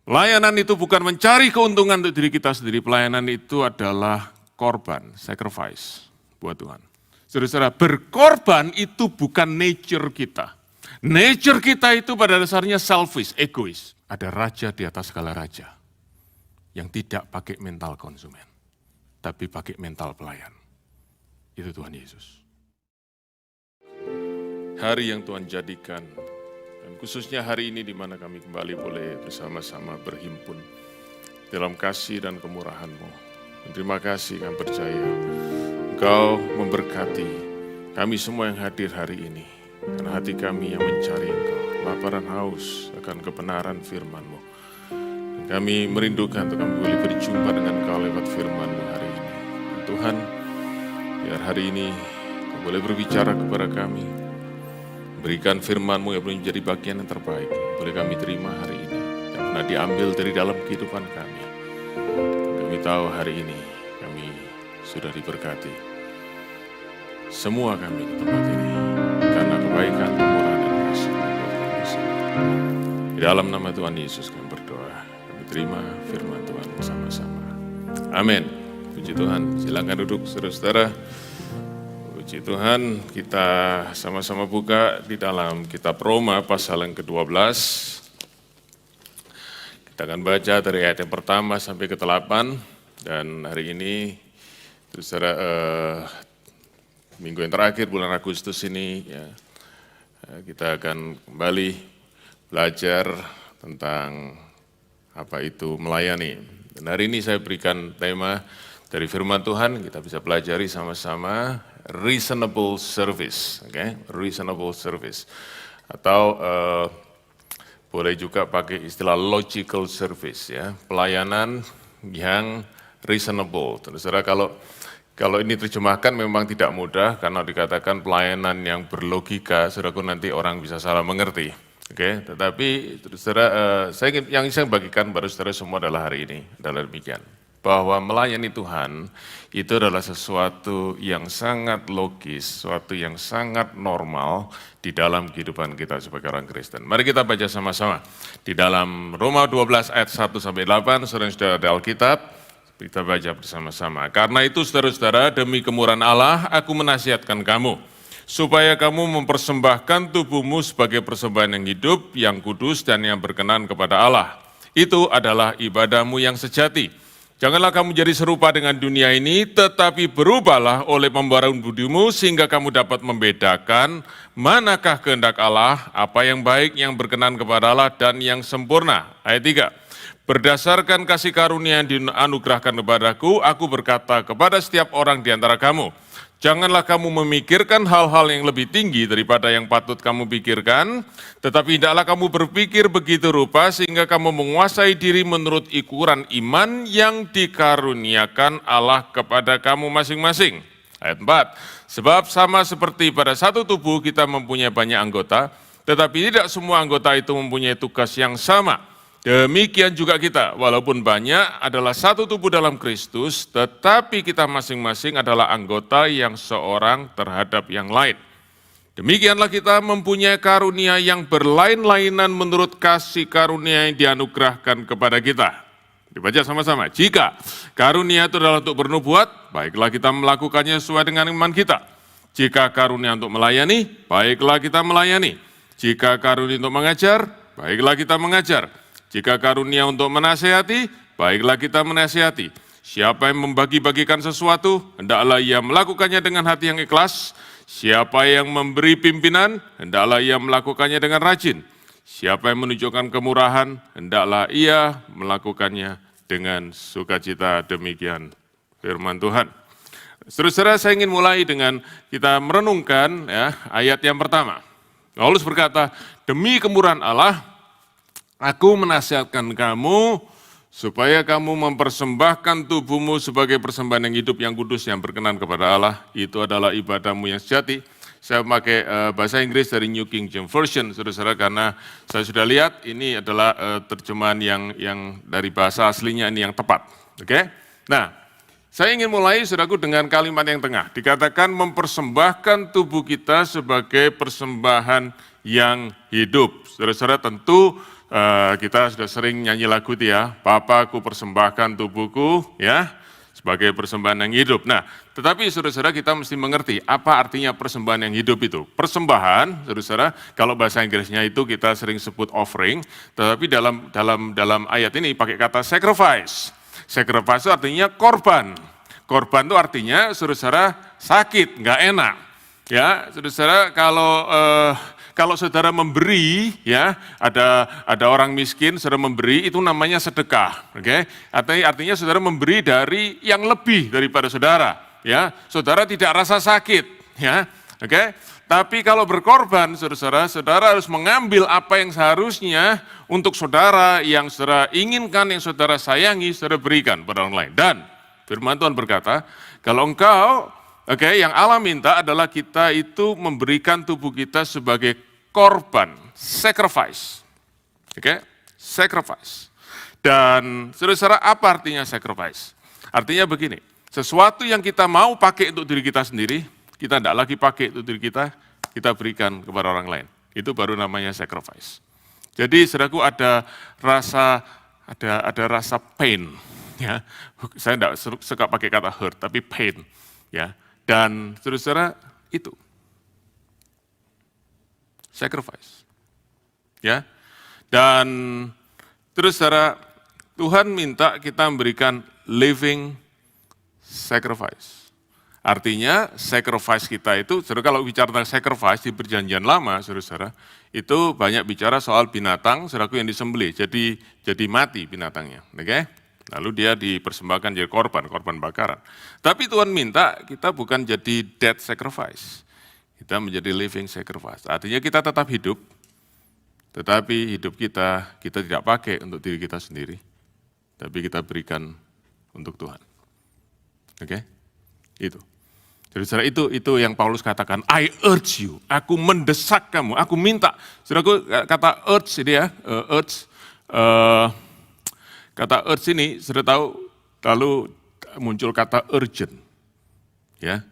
Pelayanan itu bukan mencari keuntungan untuk diri kita sendiri, pelayanan itu adalah korban, sacrifice buat Tuhan. Saudara-saudara, berkorban itu bukan nature kita. Nature kita itu pada dasarnya selfish, egois. Ada raja di atas segala raja yang tidak pakai mental konsumen, tapi pakai mental pelayan. Itu Tuhan Yesus. Hari yang Tuhan jadikan, dan khususnya hari ini di mana kami kembali boleh bersama-sama berhimpun dalam kasih dan kemurahan-Mu. Dan terima kasih, kami percaya Engkau memberkati kami semua yang hadir hari ini. Karena hati kami yang mencari Engkau, lapar dan haus akan kebenaran firman-Mu. Dan kami merindukan untuk kami boleh berjumpa dengan Engkau lewat firman-Mu hari ini. Dan Tuhan, biar hari ini Engkau boleh berbicara kepada kami, berikan firman-Mu yang boleh menjadi bagian yang terbaik, boleh kami terima hari ini, yang pernah diambil dari dalam kehidupan kami. Kami tahu hari ini kami sudah diberkati. Semua kami di tempat ini, karena kebaikan, kemurahan, dan kasih kami semua. Di dalam nama Tuhan Yesus kami berdoa, kami terima firman Tuhan bersama-sama. Amin. Puji Tuhan, silakan duduk saudara-saudara. Puji Tuhan, kita sama-sama buka di dalam kitab Roma pasal yang ke-12. Kita akan baca dari ayat yang pertama sampai ke-8. Dan hari ini, saudara, minggu yang terakhir bulan Agustus ini, ya, kita akan kembali belajar tentang apa itu melayani. Dan hari ini saya berikan tema dari firman Tuhan, kita bisa pelajari sama-sama, reasonable service, okay? Reasonable service, atau boleh juga pakai istilah logical service, ya, pelayanan yang reasonable. Saudara, kalau ini terjemahkan memang tidak mudah, karena dikatakan pelayanan yang berlogika, saudaraku, nanti orang bisa salah mengerti. Oke, tetapi saudara, yang saya bagikan baru saudara semua adalah hari ini, adalah demikian. Bahwa melayani Tuhan itu adalah sesuatu yang sangat logis, sesuatu yang sangat normal di dalam kehidupan kita sebagai orang Kristen. Mari kita baca sama-sama. Di dalam Roma 12 ayat 1-8, saudara yang sudah ada Alkitab, kita baca bersama-sama. Karena itu saudara-saudara, demi kemurahan Allah, aku menasihatkan kamu, supaya kamu mempersembahkan tubuhmu sebagai persembahan yang hidup, yang kudus, dan yang berkenan kepada Allah. Itu adalah ibadahmu yang sejati. Janganlah kamu jadi serupa dengan dunia ini, tetapi berubahlah oleh pembaharuan budimu, sehingga kamu dapat membedakan manakah kehendak Allah, apa yang baik, yang berkenan kepada Allah, dan yang sempurna. Ayat 3. Berdasarkan kasih karunia yang dianugerahkan kepadaku, aku berkata kepada setiap orang di antara kamu, janganlah kamu memikirkan hal-hal yang lebih tinggi daripada yang patut kamu pikirkan, tetapi hendaklah kamu berpikir begitu rupa sehingga kamu menguasai diri menurut ukuran iman yang dikaruniakan Allah kepada kamu masing-masing. Ayat 4, sebab sama seperti pada satu tubuh kita mempunyai banyak anggota, tetapi tidak semua anggota itu mempunyai tugas yang sama. Demikian juga kita, walaupun banyak adalah satu tubuh dalam Kristus, tetapi kita masing-masing adalah anggota yang seorang terhadap yang lain. Demikianlah kita mempunyai karunia yang berlain-lainan menurut kasih karunia yang dianugerahkan kepada kita. Dibaca sama-sama. Jika karunia itu adalah untuk bernubuat, baiklah kita melakukannya sesuai dengan iman kita. Jika karunia untuk melayani, baiklah kita melayani. Jika karunia untuk mengajar, baiklah kita mengajar. Jika karunia untuk menasihati, baiklah kita menasihati. Siapa yang membagi-bagikan sesuatu, hendaklah ia melakukannya dengan hati yang ikhlas. Siapa yang memberi pimpinan, hendaklah ia melakukannya dengan rajin. Siapa yang menunjukkan kemurahan, hendaklah ia melakukannya dengan sukacita. Demikian firman Tuhan. Saudara, saya ingin mulai dengan kita merenungkan, ya, ayat yang pertama. Paulus berkata, demi kemurahan Allah, aku menasihatkan kamu supaya kamu mempersembahkan tubuhmu sebagai persembahan yang hidup, yang kudus, yang berkenan kepada Allah. Itu adalah ibadahmu yang sejati. Saya memakai bahasa Inggris dari New King James Version, saudara-saudara, karena saya sudah lihat ini adalah terjemahan yang dari bahasa aslinya ini yang tepat. Oke? Nah, saya ingin mulai, saudaraku, dengan kalimat yang tengah. Dikatakan mempersembahkan tubuh kita sebagai persembahan yang hidup. Saudara-saudara, tentu kita sudah sering nyanyi lagu itu ya, Bapa ku persembahkan tubuhku ya sebagai persembahan yang hidup. Nah, tetapi saudara-saudara kita mesti mengerti apa artinya persembahan yang hidup itu. Persembahan, saudara-saudara, kalau bahasa Inggrisnya itu kita sering sebut offering, tetapi dalam ayat ini pakai kata sacrifice. Sacrifice itu artinya korban. Korban itu artinya saudara-saudara sakit, nggak enak. Ya, saudara-saudara kalau saudara memberi, ya ada orang miskin, saudara memberi itu namanya sedekah, oke? Artinya saudara memberi dari yang lebih daripada saudara, ya. Saudara tidak rasa sakit, ya, oke? Tapi kalau berkorban, saudara harus mengambil apa yang seharusnya untuk saudara yang saudara inginkan, yang saudara sayangi, saudara berikan pada orang lain. Dan firman Tuhan berkata, kalau engkau yang Allah minta adalah kita itu memberikan tubuh kita sebagai korban, sacrifice. Sacrifice. Dan saudara-saudara, apa artinya sacrifice? Artinya begini, sesuatu yang kita mau pakai untuk diri kita sendiri, kita tidak lagi pakai untuk diri kita berikan kepada orang lain. Itu baru namanya sacrifice. Jadi saudaraku ada rasa pain, ya. Saya tidak suka pakai kata hurt, tapi pain, ya. Dan saudara-saudara itu sacrifice. Ya. Dan terus saudara, Tuhan minta kita memberikan living sacrifice. Artinya sacrifice kita itu, saudara kalau bicara tentang sacrifice di perjanjian lama, saudara-saudara, itu banyak bicara soal binatang, saudaraku yang disembelih, jadi mati binatangnya. Oke? Lalu dia dipersembahkan jadi korban bakaran. Tapi Tuhan minta kita bukan jadi dead sacrifice. Kita menjadi living sacrifice. Artinya kita tetap hidup, tetapi hidup kita tidak pakai untuk diri kita sendiri, tapi kita berikan untuk Tuhan. Oke? Itu. Jadi saudara itu yang Paulus katakan, I urge you, aku mendesak kamu, aku minta. Saudaraku kata urge ini ya, kata urge ini, sudah tahu, lalu muncul kata urgent. Ya,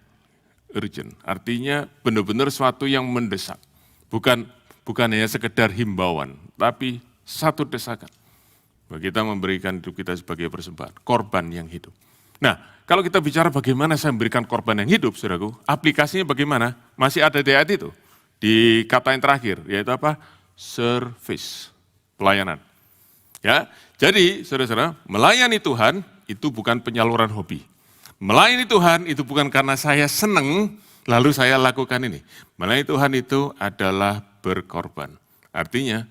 urgent. Artinya benar-benar sesuatu yang mendesak. Bukan hanya sekedar himbauan, tapi satu desakan. Bahwa kita memberikan hidup kita sebagai persembahan, korban yang hidup. Nah, kalau kita bicara bagaimana saya memberikan korban yang hidup, saudaraku, aplikasinya bagaimana? Masih ada di ayat itu. Di kata yang terakhir, yaitu apa? Service, pelayanan. Ya, jadi saudara-saudara, melayani Tuhan itu bukan penyaluran hobi. Melayani Tuhan itu bukan karena saya senang, lalu saya lakukan ini. Melayani Tuhan itu adalah berkorban. Artinya,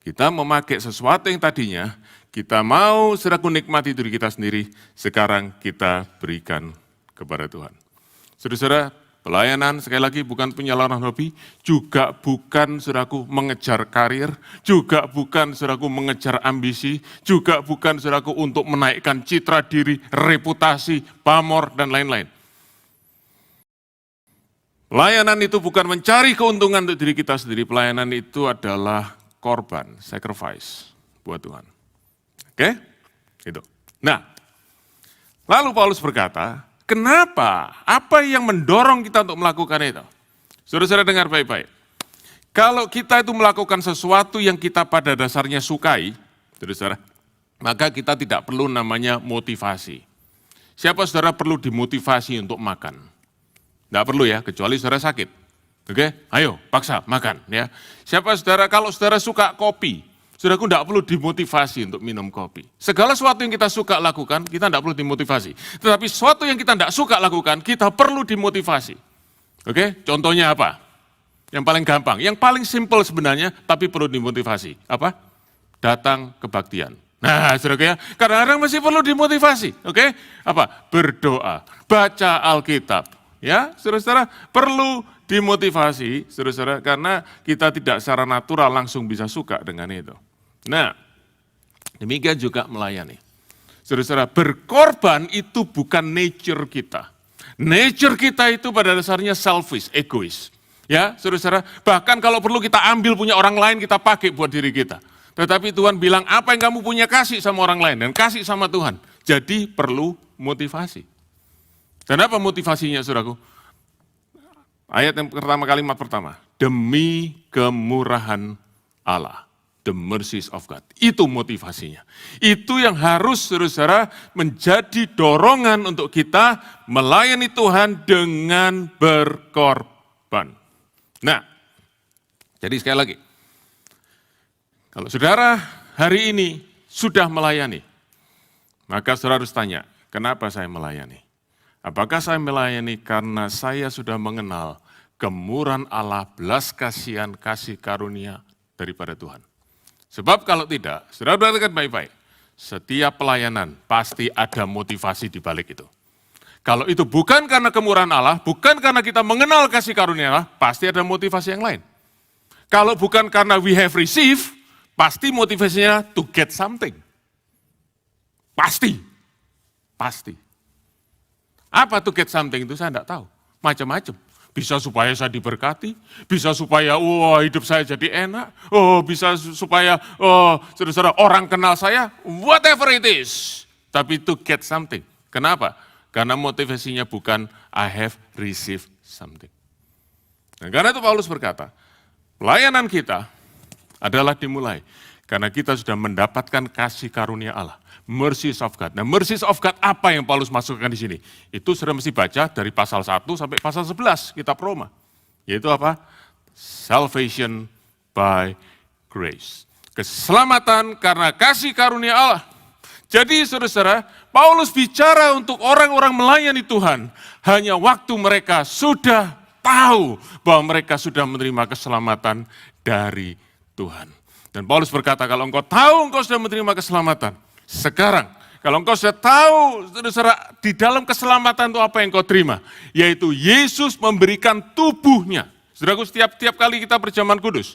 kita memakai sesuatu yang tadinya, kita mau saudaraku nikmati diri kita sendiri, sekarang kita berikan kepada Tuhan. Saudara-saudara, pelayanan sekali lagi bukan penyaluran hobi, juga bukan saudaraku mengejar karir, juga bukan saudaraku mengejar ambisi, juga bukan saudaraku untuk menaikkan citra diri, reputasi, pamor, dan lain-lain. Pelayanan itu bukan mencari keuntungan untuk diri kita sendiri, pelayanan itu adalah korban, sacrifice buat Tuhan. Oke? Itu. Nah, lalu Paulus berkata, kenapa? Apa yang mendorong kita untuk melakukan itu? Saudara-saudara dengar baik-baik. Kalau kita itu melakukan sesuatu yang kita pada dasarnya sukai, saudara-saudara, maka kita tidak perlu namanya motivasi. Siapa saudara perlu dimotivasi untuk makan? Tidak perlu ya, kecuali saudara sakit. Oke, ayo paksa makan ya. Siapa saudara, kalau saudara suka kopi, saudaraku tidak perlu dimotivasi untuk minum kopi. Segala sesuatu yang kita suka lakukan, kita tidak perlu dimotivasi. Tetapi sesuatu yang kita tidak suka lakukan, kita perlu dimotivasi. Oke, contohnya apa? Yang paling gampang, yang paling simpel sebenarnya, tapi perlu dimotivasi. Apa? Datang kebaktian. Nah, saudara ya, kadang-kadang masih perlu dimotivasi. Oke, apa? Berdoa, baca Alkitab. Ya, saudara-saudara, perlu dimotivasi, saudara-saudara, karena kita tidak secara natural langsung bisa suka dengan itu. Nah, demikian juga melayani. Saudara-saudara, berkorban itu bukan nature kita. Nature kita itu pada dasarnya selfish, egois. Ya, saudara-saudara, bahkan kalau perlu kita ambil punya orang lain, kita pakai buat diri kita. Tetapi Tuhan bilang, apa yang kamu punya kasih sama orang lain dan kasih sama Tuhan. Jadi perlu motivasi. Dan apa motivasinya, saudaraku? Ayat yang pertama, kalimat pertama. Demi kemurahan Allah. the mercies of God. Itu motivasinya. Itu yang harus saudara menjadi dorongan untuk kita melayani Tuhan dengan berkorban. Nah, jadi sekali lagi, kalau saudara hari ini sudah melayani, maka saudara harus tanya, kenapa saya melayani? Apakah saya melayani karena saya sudah mengenal kemurahan Allah, belas kasihan, kasih karunia daripada Tuhan? Sebab kalau tidak, saudara perhatikan baik-baik, setiap pelayanan pasti ada motivasi di balik itu. Kalau itu bukan karena kemurahan Allah, bukan karena kita mengenal kasih karunia Allah, pasti ada motivasi yang lain. Kalau bukan karena we have received, pasti motivasinya to get something. Pasti. Apa to get something itu saya tidak tahu. Macam-macam. Bisa supaya saya diberkati, bisa supaya hidup saya jadi enak, bisa supaya saudara orang kenal saya, whatever it is. Tapi to get something. Kenapa? Karena motivasinya bukan I have received something. Dan karena itu Paulus berkata, pelayanan kita adalah dimulai karena kita sudah mendapatkan kasih karunia Allah. Mercies of God. Nah, mercies of God apa yang Paulus masukkan di sini? Itu sudah mesti baca dari pasal 1 sampai pasal 11 kitab Roma. Yaitu apa? Salvation by grace. Keselamatan karena kasih karunia Allah. Jadi saudara-saudara, Paulus bicara untuk orang-orang melayani Tuhan hanya waktu mereka sudah tahu bahwa mereka sudah menerima keselamatan dari Tuhan. Dan Paulus berkata, kalau engkau tahu engkau sudah menerima keselamatan, sekarang, kalau engkau sudah tahu, saudara, di dalam keselamatan itu apa yang engkau terima? Yaitu Yesus memberikan tubuhnya. Saudaraku, setiap kali kita berjaman kudus,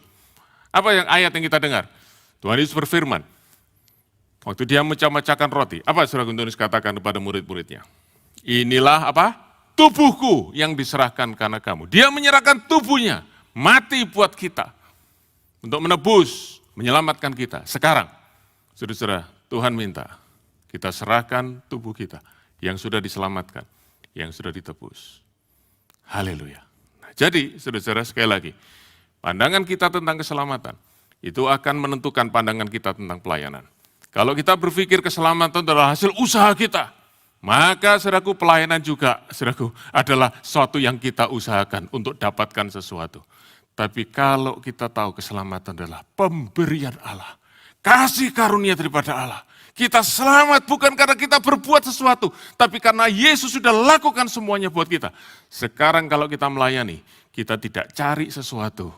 apa yang ayat yang kita dengar? Tuhan Yesus berfirman, waktu dia memecah-mecahkan roti, apa saudara Yesus katakan kepada murid-muridnya? Inilah apa? Tubuhku yang diserahkan karena kamu. Dia menyerahkan tubuhnya, mati buat kita. Untuk menebus, menyelamatkan kita. Sekarang, saudara-saudara, Tuhan minta kita serahkan tubuh kita yang sudah diselamatkan, yang sudah ditebus. Haleluya. Nah, jadi, saudara-saudara, sekali lagi, pandangan kita tentang keselamatan, itu akan menentukan pandangan kita tentang pelayanan. Kalau kita berpikir keselamatan adalah hasil usaha kita, maka saudaraku, pelayanan juga, saudaraku, adalah sesuatu yang kita usahakan untuk dapatkan sesuatu. Tapi kalau kita tahu keselamatan adalah pemberian Allah, kasih karunia daripada Allah. Kita selamat bukan karena kita berbuat sesuatu, tapi karena Yesus sudah lakukan semuanya buat kita. Sekarang kalau kita melayani, kita tidak cari sesuatu,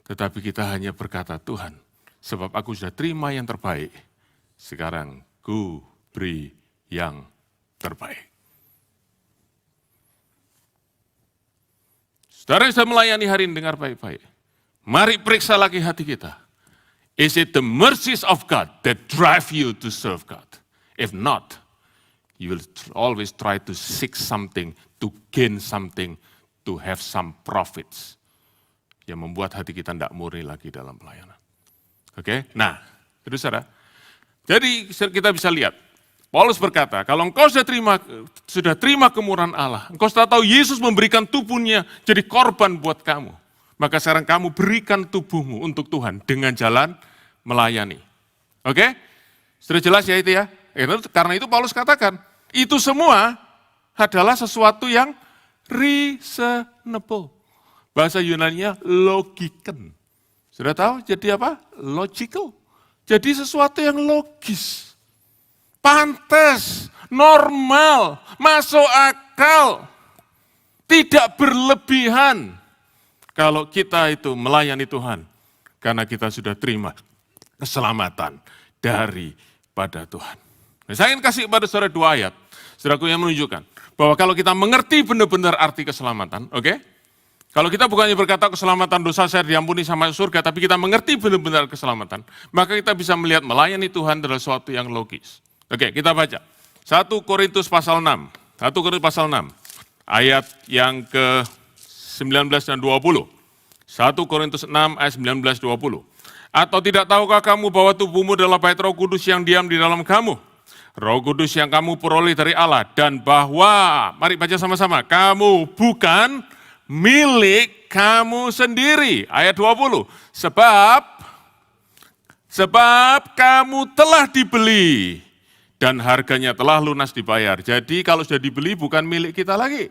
tetapi kita hanya berkata, Tuhan, sebab aku sudah terima yang terbaik, sekarang ku beri yang terbaik. Saudara yang sudah melayani hari ini, dengar baik-baik. Mari periksa lagi hati kita. Is it the mercies of God that drive you to serve God? If not, you will always try to seek something, to gain something, to have some profits. Yang membuat hati kita tidak murni lagi dalam pelayanan. Oke? Nah, saudara. Jadi kita bisa lihat, Paulus berkata, kalau engkau sudah terima kemurahan Allah, engkau sudah tahu Yesus memberikan tubuhnya jadi korban buat kamu. Maka sekarang kamu berikan tubuhmu untuk Tuhan dengan jalan melayani. Oke? Sudah jelas ya itu ya? Karena itu Paulus katakan, itu semua adalah sesuatu yang reasonable. Bahasa Yunaninya logiken. Sudah tahu jadi apa? Logical. Jadi sesuatu yang logis. Pantas, normal, masuk akal. Tidak berlebihan. Kalau kita itu melayani Tuhan, karena kita sudah terima keselamatan daripada Tuhan. Nah, saya ingin kasih kepada saudara 2 ayat, saudaraku yang menunjukkan bahwa kalau kita mengerti benar-benar arti keselamatan, oke? Kalau kita bukannya berkata keselamatan dosa saya diampuni sama surga, tapi kita mengerti benar-benar keselamatan, maka kita bisa melihat melayani Tuhan adalah sesuatu yang logis. Oke, kita baca. 1 Korintus pasal 6, ayat yang ke-19 dan 20. 1 Korintus 6 ayat 19-20. Atau tidak tahukah kamu bahwa tubuhmu adalah bait Roh Kudus yang diam di dalam kamu? Roh Kudus yang kamu peroleh dari Allah. Dan bahwa, mari baca sama-sama, kamu bukan milik kamu sendiri. Ayat 20. Sebab Sebab kamu telah dibeli dan harganya telah lunas dibayar. Jadi kalau sudah dibeli bukan milik kita lagi.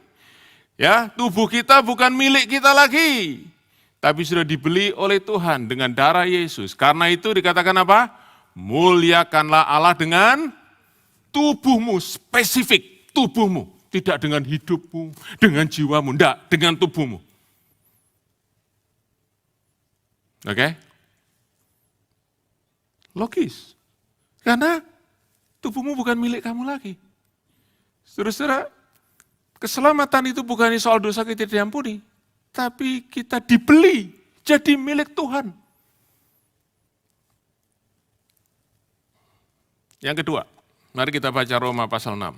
Ya, tubuh kita bukan milik kita lagi. Tapi sudah dibeli oleh Tuhan dengan darah Yesus. Karena itu dikatakan apa? Muliakanlah Allah dengan tubuhmu, spesifik tubuhmu. Tidak dengan hidupmu, dengan jiwamu, enggak, dengan tubuhmu. Oke? Logis. Karena tubuhmu bukan milik kamu lagi. Saudara-saudara, keselamatan itu bukan soal dosa kita diampuni, tapi kita dibeli jadi milik Tuhan. Yang kedua, mari kita baca Roma pasal 6,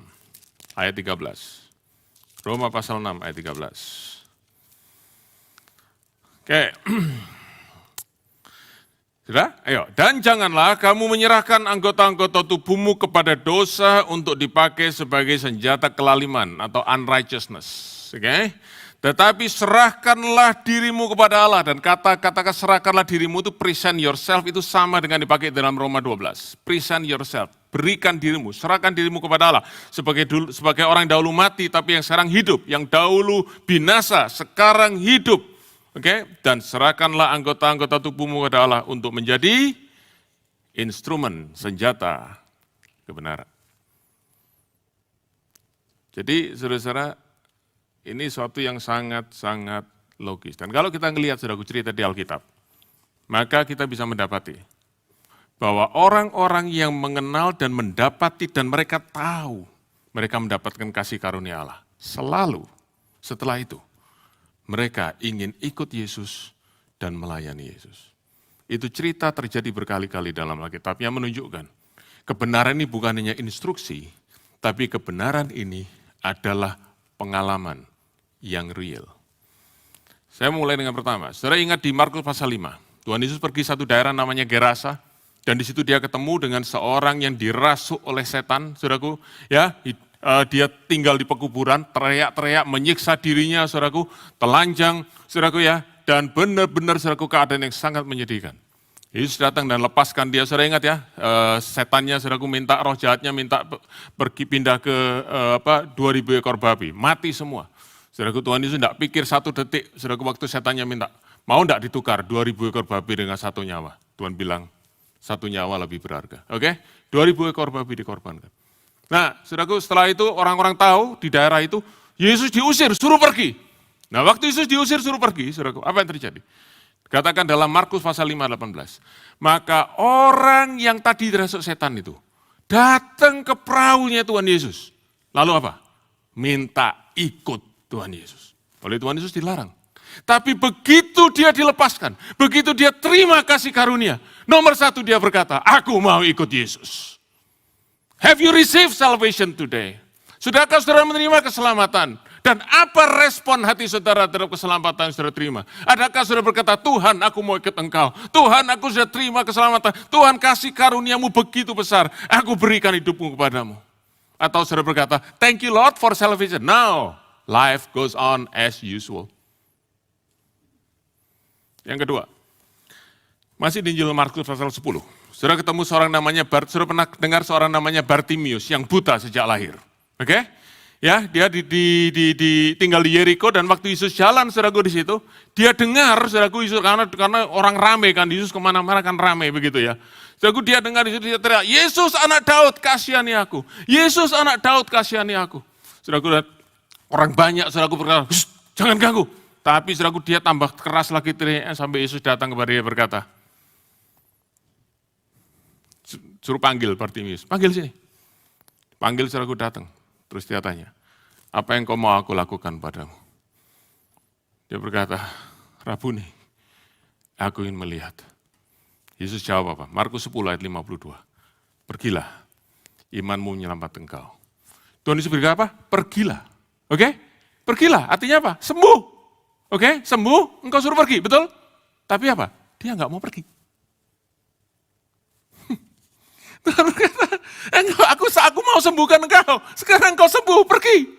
ayat 13. Roma pasal 6, ayat 13. Oke. Sudah? Ayo. Dan janganlah kamu menyerahkan anggota-anggota tubuhmu kepada dosa untuk dipakai sebagai senjata kelaliman atau unrighteousness. Oke? Tetapi serahkanlah dirimu kepada Allah. Dan kata-kata serahkanlah dirimu itu present yourself itu sama dengan dipakai dalam Roma 12. Present yourself. Berikan dirimu, serahkan dirimu kepada Allah. Sebagai orang yang dahulu mati tapi yang sekarang hidup. Yang dahulu binasa, sekarang hidup. Oke, dan serahkanlah anggota-anggota tubuhmu kepada Allah untuk menjadi instrumen, senjata kebenaran. Jadi saudara-saudara, ini suatu yang sangat-sangat logis. Dan kalau kita melihat saudaraku cerita di Alkitab, maka kita bisa mendapati bahwa orang-orang yang mengenal dan mendapati dan mereka tahu mereka mendapatkan kasih karunia Allah. Selalu setelah itu, mereka ingin ikut Yesus dan melayani Yesus. Itu cerita terjadi berkali-kali dalam Alkitab yang menunjukkan kebenaran ini bukan hanya instruksi, tapi kebenaran ini adalah pengalaman yang real. Saya mulai dengan pertama. Saudara ingat di Markus pasal 5, Tuhan Yesus pergi satu daerah namanya Gerasa, dan di situ dia ketemu dengan seorang yang dirasuk oleh setan, saudaraku, ya. Dia tinggal di pekuburan, teriak-teriak, menyiksa dirinya, saudaraku, telanjang, saudaraku ya, dan benar-benar saudaraku keadaan yang sangat menyedihkan. Yesus datang dan lepaskan dia, saudara ingat ya, setannya, saudaraku, minta roh jahatnya, minta pergi pindah ke 2000 ekor babi, mati semua. Saudaraku, Tuhan Yesus tidak pikir satu detik, saudaraku, waktu setannya minta, mau tidak ditukar 2000 ekor babi dengan satu nyawa? Tuhan bilang, satu nyawa lebih berharga. Oke, 2000 ekor babi dikorbankan. Nah, saudaraku, setelah itu orang-orang tahu di daerah itu, Yesus diusir, suruh pergi. Nah, waktu Yesus diusir, suruh pergi, saudaraku, apa yang terjadi? Katakan dalam Markus pasal 5:18. Maka orang yang tadi dirasuk setan itu, datang ke perahunya Tuhan Yesus. Lalu apa? Minta ikut Tuhan Yesus. Oleh Tuhan Yesus dilarang. Tapi begitu dia dilepaskan, begitu dia terima kasih karunia, nomor satu dia berkata, aku mau ikut Yesus. Have you received salvation today? Sudahkah saudara menerima keselamatan? Dan apa respon hati saudara terhadap keselamatan yang saudara terima? Adakah saudara berkata, Tuhan aku mau ikut Engkau. Tuhan aku sudah terima keselamatan. Tuhan kasih karuniamu begitu besar. Aku berikan hidupmu kepadamu. Atau saudara berkata, thank you Lord for salvation. Now, life goes on as usual. Yang kedua, masih di Injil Markus pasal 10. Saudara ketemu seorang namanya saudara pernah dengar seorang namanya Bartimius yang buta sejak lahir. Oke? Ya, dia tinggal di Yeriko dan waktu Yesus jalan saudaraku di situ, dia dengar saudaraku Yesus karena orang rame kan, Yesus kemana-mana kan rame begitu ya. Saudaraku dia dengar di situ dia teriak, Yesus anak Daud kasihani aku. Yesus anak Daud kasihani aku. Saudaraku orang banyak saudaraku berkata, jangan ganggu. Tapi saudaraku dia tambah keras lagi teriaknya sampai Yesus datang kepada dia berkata, suruh panggil Bartimius, panggil sini. Panggil saudaraku datang. Terus dia tanya, apa yang kau mau aku lakukan padamu? Dia berkata, Rabuni, aku ingin melihat. Yesus jawab apa? Markus 10 ayat 52. Pergilah, imanmu menyelamatkan engkau. Tuhan Yesus berkata apa? Pergilah. Oke? Pergilah, artinya apa? Sembuh. Oke? Sembuh, engkau suruh pergi, betul? Tapi apa? Dia enggak mau pergi. Tuhan berkata, aku mau sembuhkan engkau. Sekarang engkau sembuh, pergi.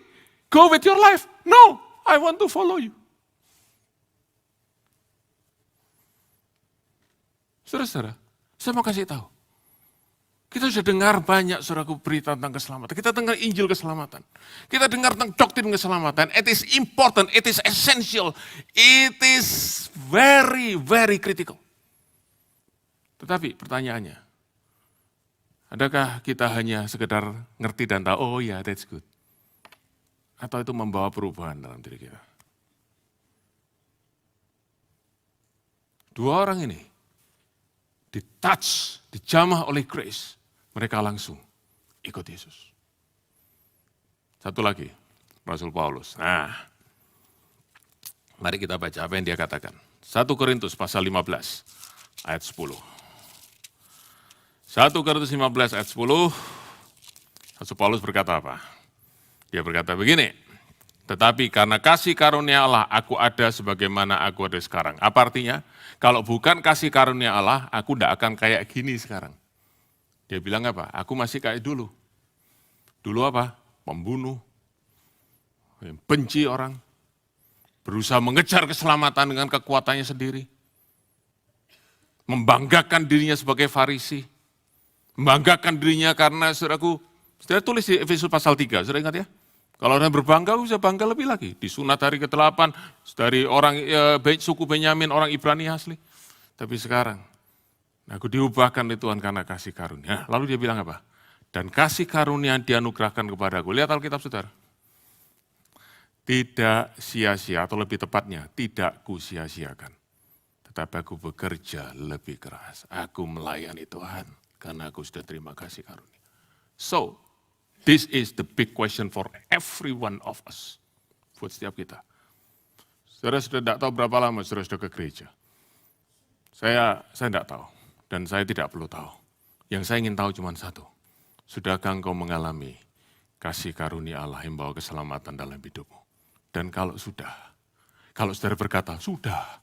Go with your life. No, I want to follow you. Saudara-saudara, Saya mau kasih tahu. Kita sudah dengar banyak saudaraku berita tentang keselamatan. Kita dengar Injil keselamatan. Kita dengar tentang doktrin keselamatan. It is important, it is essential, it is very, very critical. Tetapi pertanyaannya, adakah kita hanya sekedar ngerti dan tahu, oh ya, that's good. Atau itu membawa perubahan dalam diri kita. Dua orang ini ditouch, dijamah oleh grace, mereka langsung ikut Yesus. Satu lagi, Rasul Paulus. Nah, mari kita baca apa yang dia katakan. 1 Korintus pasal 15 ayat 10. 1 Korintus 15 ayat 10, Rasul Paulus berkata apa? Dia berkata begini, tetapi karena kasih karunia Allah, aku ada sebagaimana aku ada sekarang. Apa artinya? Kalau bukan kasih karunia Allah, aku tidak akan kayak gini sekarang. Dia bilang apa? Aku masih kayak dulu. Dulu apa? Pembunuh, benci orang, berusaha mengejar keselamatan dengan kekuatannya sendiri, membanggakan dirinya sebagai Farisi, membanggakan dirinya karena saudaraku, saudara tulis di Efesus pasal 3, saudara ingat ya? Kalau orang berbangga, bisa bangga lebih lagi. Disunat hari ke-8, dari orang suku Benyamin, orang Ibrani asli. Tapi sekarang, aku diubahkan oleh Tuhan karena kasih karunia. Lalu dia bilang apa? Dan kasih karunia yang dianugerahkan kepadaku. Lihat Alkitab saudara. Tidak sia-sia, atau lebih tepatnya, tidak ku-sia-siakan. Tetapi aku bekerja lebih keras. Aku melayani Tuhan, karena aku sudah terima kasih karunia. So, this is the big question for every one of us. Buat setiap kita. Saudara sudah tidak tahu berapa lama saudara sudah ke gereja. Saya tidak tahu. Dan saya tidak perlu tahu. Yang saya ingin tahu cuma satu. Sudahkah engkau mengalami kasih karunia Allah yang membawa keselamatan dalam hidupmu? Dan kalau sudah, kalau saudara berkata, sudah,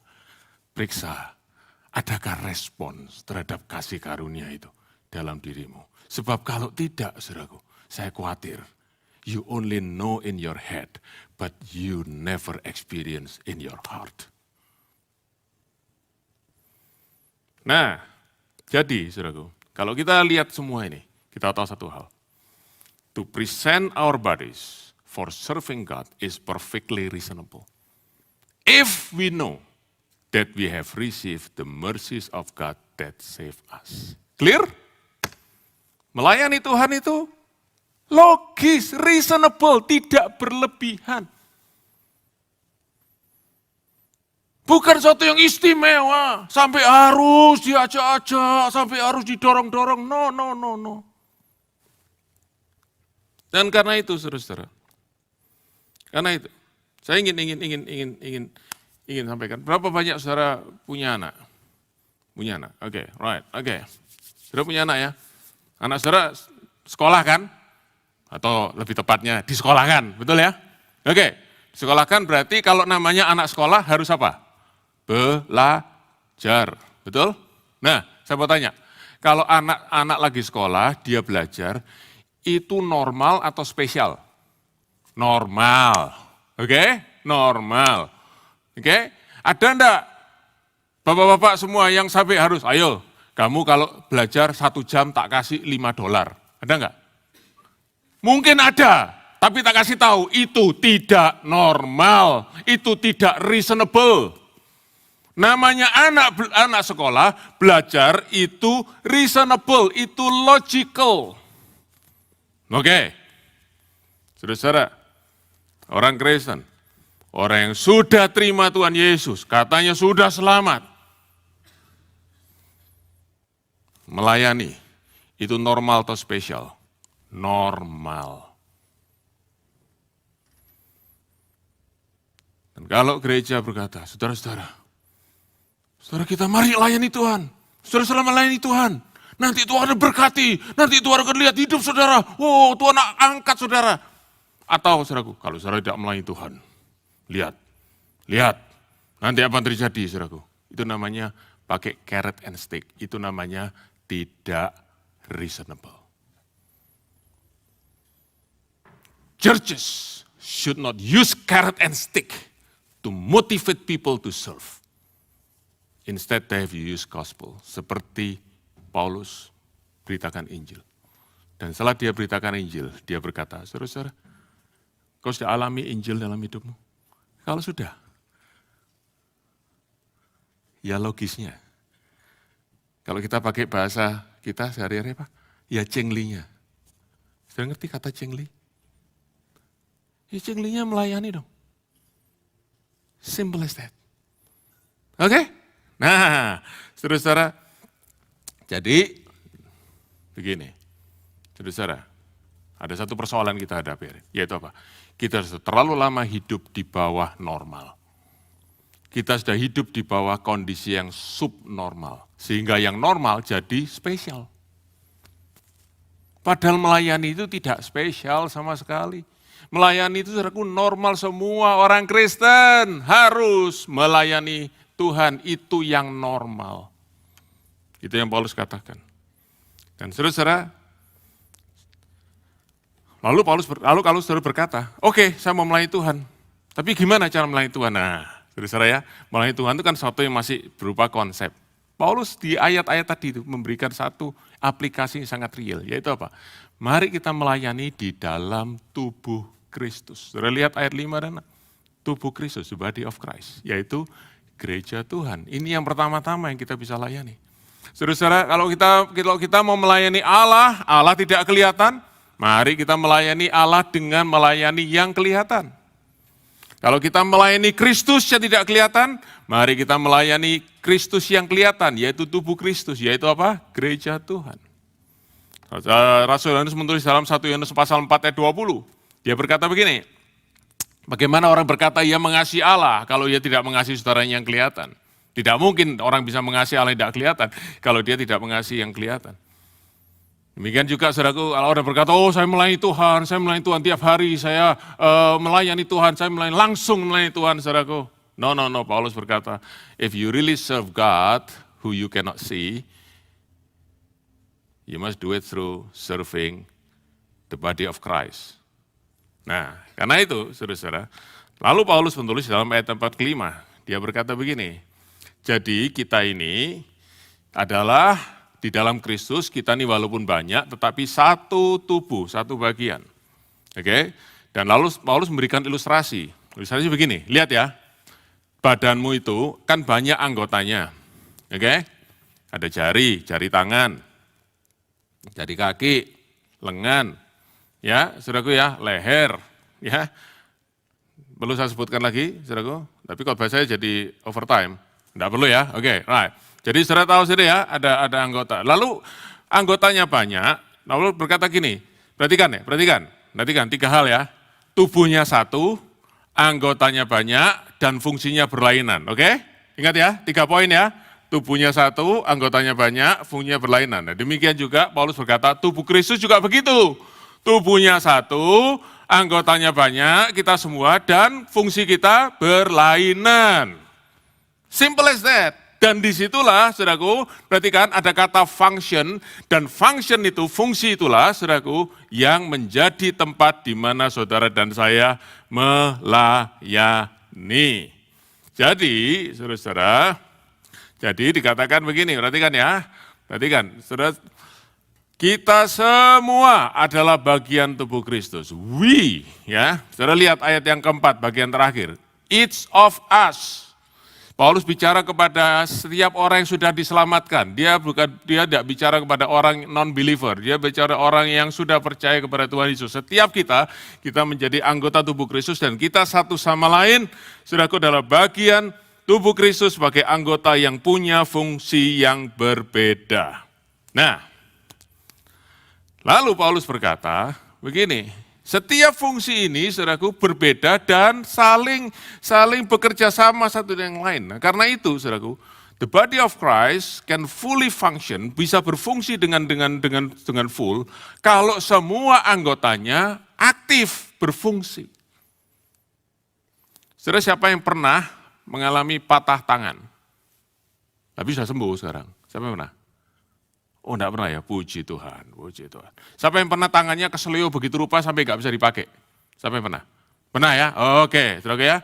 periksa, adakah respons terhadap kasih karunia itu dalam dirimu? Sebab kalau tidak, saudaraku, saya khawatir, you only know in your head, but you never experience in your heart. Nah, jadi saudaraku, kalau kita lihat semua ini, kita tahu satu hal. To present our bodies for serving God is perfectly reasonable. If we know that we have received the mercies of God that save us. Clear? Melayani Tuhan itu logis, reasonable, tidak berlebihan. Bukan sesuatu yang istimewa, sampai harus diajak-ajak, sampai harus didorong-dorong. No, no, no, no. Dan karena itu, saudara-saudara, karena itu, saya ingin sampaikan. Berapa banyak saudara punya anak? Punya anak, oke, right, oke. Saudara punya anak ya? Anak saudara sekolah kan? Atau lebih tepatnya disekolahkan, betul ya? Oke, disekolahkan berarti kalau namanya anak sekolah harus apa? Belajar, betul? Nah, saya mau tanya, kalau anak-anak lagi sekolah, dia belajar, itu normal atau spesial? Normal, oke? Normal, oke? Ada enggak bapak-bapak semua yang sampai harus, ayo, kamu kalau belajar 1 jam tak kasih $5, ada enggak? Mungkin ada, tapi tak kasih tahu, itu tidak normal, itu tidak reasonable. Namanya anak sekolah, belajar itu reasonable, itu logical. Oke, saudara-saudara, orang Kristen, orang yang sudah terima Tuhan Yesus, katanya sudah selamat, melayani, itu normal atau spesial? Normal. Dan kalau gereja berkata, saudara-saudara, saudara kita mari layani Tuhan, saudara melayani Tuhan, nanti Tuhan akan berkati, nanti Tuhan akan lihat hidup saudara, oh Tuhan angkat saudara. Atau saudaraku, kalau saudara tidak melayani Tuhan, lihat, nanti apa yang terjadi saudaraku? Itu namanya pakai carrot and stick, itu namanya tidak reasonable. Churches should not use carrot and stick to motivate people to serve. Instead they have used gospel, seperti Paulus beritakan Injil. Dan setelah dia beritakan Injil, dia berkata, saudara-saudara, kau sudah alami Injil dalam hidupmu? Kalau sudah, ya logisnya. Kalau kita pakai bahasa kita sehari-hari apa? Ya cenglinya. Sudah ngerti kata cengli? Ya cenglinya melayani dong. Simple as that. Oke? Nah, saudara-saudara, jadi begini. Saudara, ada satu persoalan kita hadapi, yaitu apa? Kita sudah terlalu lama hidup di bawah normal. Kita sudah hidup di bawah kondisi yang subnormal. Sehingga yang normal jadi spesial. Padahal melayani itu tidak spesial sama sekali. Melayani itu saudaraku normal, semua orang Kristen harus melayani Tuhan, itu yang normal. Itu yang Paulus katakan. Dan saudara, lalu kalau saudara berkata, oke, saya mau melayani Tuhan. Tapi gimana cara melayani Tuhan? Nah, saudara ya, melayani Tuhan itu kan sesuatu yang masih berupa konsep. Paulus di ayat-ayat tadi itu memberikan satu aplikasi yang sangat real, yaitu apa? Mari kita melayani di dalam tubuh Kristus. Saudara lihat ayat 5 dan 6. Tubuh Kristus, the body of Christ, yaitu gereja Tuhan. Ini yang pertama-tama yang kita bisa layani. Saudara, kalau kita mau melayani Allah, Allah tidak kelihatan, mari kita melayani Allah dengan melayani yang kelihatan. Kalau kita melayani Kristus yang tidak kelihatan, mari kita melayani Kristus yang kelihatan, yaitu tubuh Kristus, yaitu apa? Gereja Tuhan. Rasul Yohanes menulis dalam 1 Yohanes pasal 4 ayat 20, dia berkata begini, bagaimana orang berkata ia mengasihi Allah kalau ia tidak mengasihi saudaranya yang kelihatan? Tidak mungkin orang bisa mengasihi Allah yang tidak kelihatan kalau dia tidak mengasihi yang kelihatan. Demikian juga saudaraku, kalau orang berkata, oh saya melayani Tuhan tiap hari, saya melayani Tuhan, saya langsung melayani Tuhan, saudaraku. No, Paulus berkata, if you really serve God, who you cannot see, you must do it through serving the body of Christ. Nah, karena itu, saudara-saudara, lalu Paulus menulis dalam ayat 45, dia berkata begini, jadi kita ini adalah di dalam Kristus, kita ini walaupun banyak, tetapi satu tubuh, satu bagian. Oke? Dan lalu Paulus memberikan ilustrasi. Ilustrasi begini, lihat ya, badanmu itu kan banyak anggotanya. Oke? Ada jari tangan, jari kaki, lengan, ya, saudaraku ya, leher, ya. Perlu saya sebutkan lagi, saudaraku? Tapi kalau bahasa saya jadi overtime, enggak perlu ya, oke, right. Jadi saudara tahu sendiri ya, ada anggota. Lalu anggotanya banyak, lalu berkata gini, perhatikan, tiga hal ya. Tubuhnya satu, anggotanya banyak, dan fungsinya berlainan, oke? Ingat ya, 3 poin ya. Tubuhnya satu, anggotanya banyak, fungsinya berlainan. Nah, demikian juga Paulus berkata, tubuh Kristus juga begitu. Tubuhnya satu, anggotanya banyak, kita semua, dan fungsi kita berlainan. Simple as that. Dan disitulah, saudaraku, perhatikan ada kata function, dan function itu, fungsi itulah, saudaraku, yang menjadi tempat di mana saudara dan saya melayani. Jadi, saudara-saudara, jadi dikatakan begini, perhatikan ya, saudara, kita semua adalah bagian tubuh Kristus. We, ya, saudara lihat ayat yang keempat, bagian terakhir. Each of us. Paulus bicara kepada setiap orang yang sudah diselamatkan. Dia tidak bicara kepada orang non-believer. Dia bicara orang yang sudah percaya kepada Tuhan Yesus. Setiap kita menjadi anggota tubuh Kristus dan kita satu sama lain, saudaraku, adalah bagian tubuh Kristus sebagai anggota yang punya fungsi yang berbeda. Nah, lalu Paulus berkata begini, setiap fungsi ini, saudaraku, berbeda dan saling bekerja sama satu dengan yang lain. Nah, karena itu, saudaraku, the body of Christ can fully function, bisa berfungsi dengan full, kalau semua anggotanya aktif berfungsi. Saudara, siapa yang pernah mengalami patah tangan? Tapi sudah sembuh sekarang. Siapa yang pernah? Oh, enggak pernah ya, puji Tuhan, puji Tuhan. Siapa yang pernah tangannya keselio begitu rupa sampai enggak bisa dipakai? Siapa yang pernah? Pernah ya? Oke, saudara ya.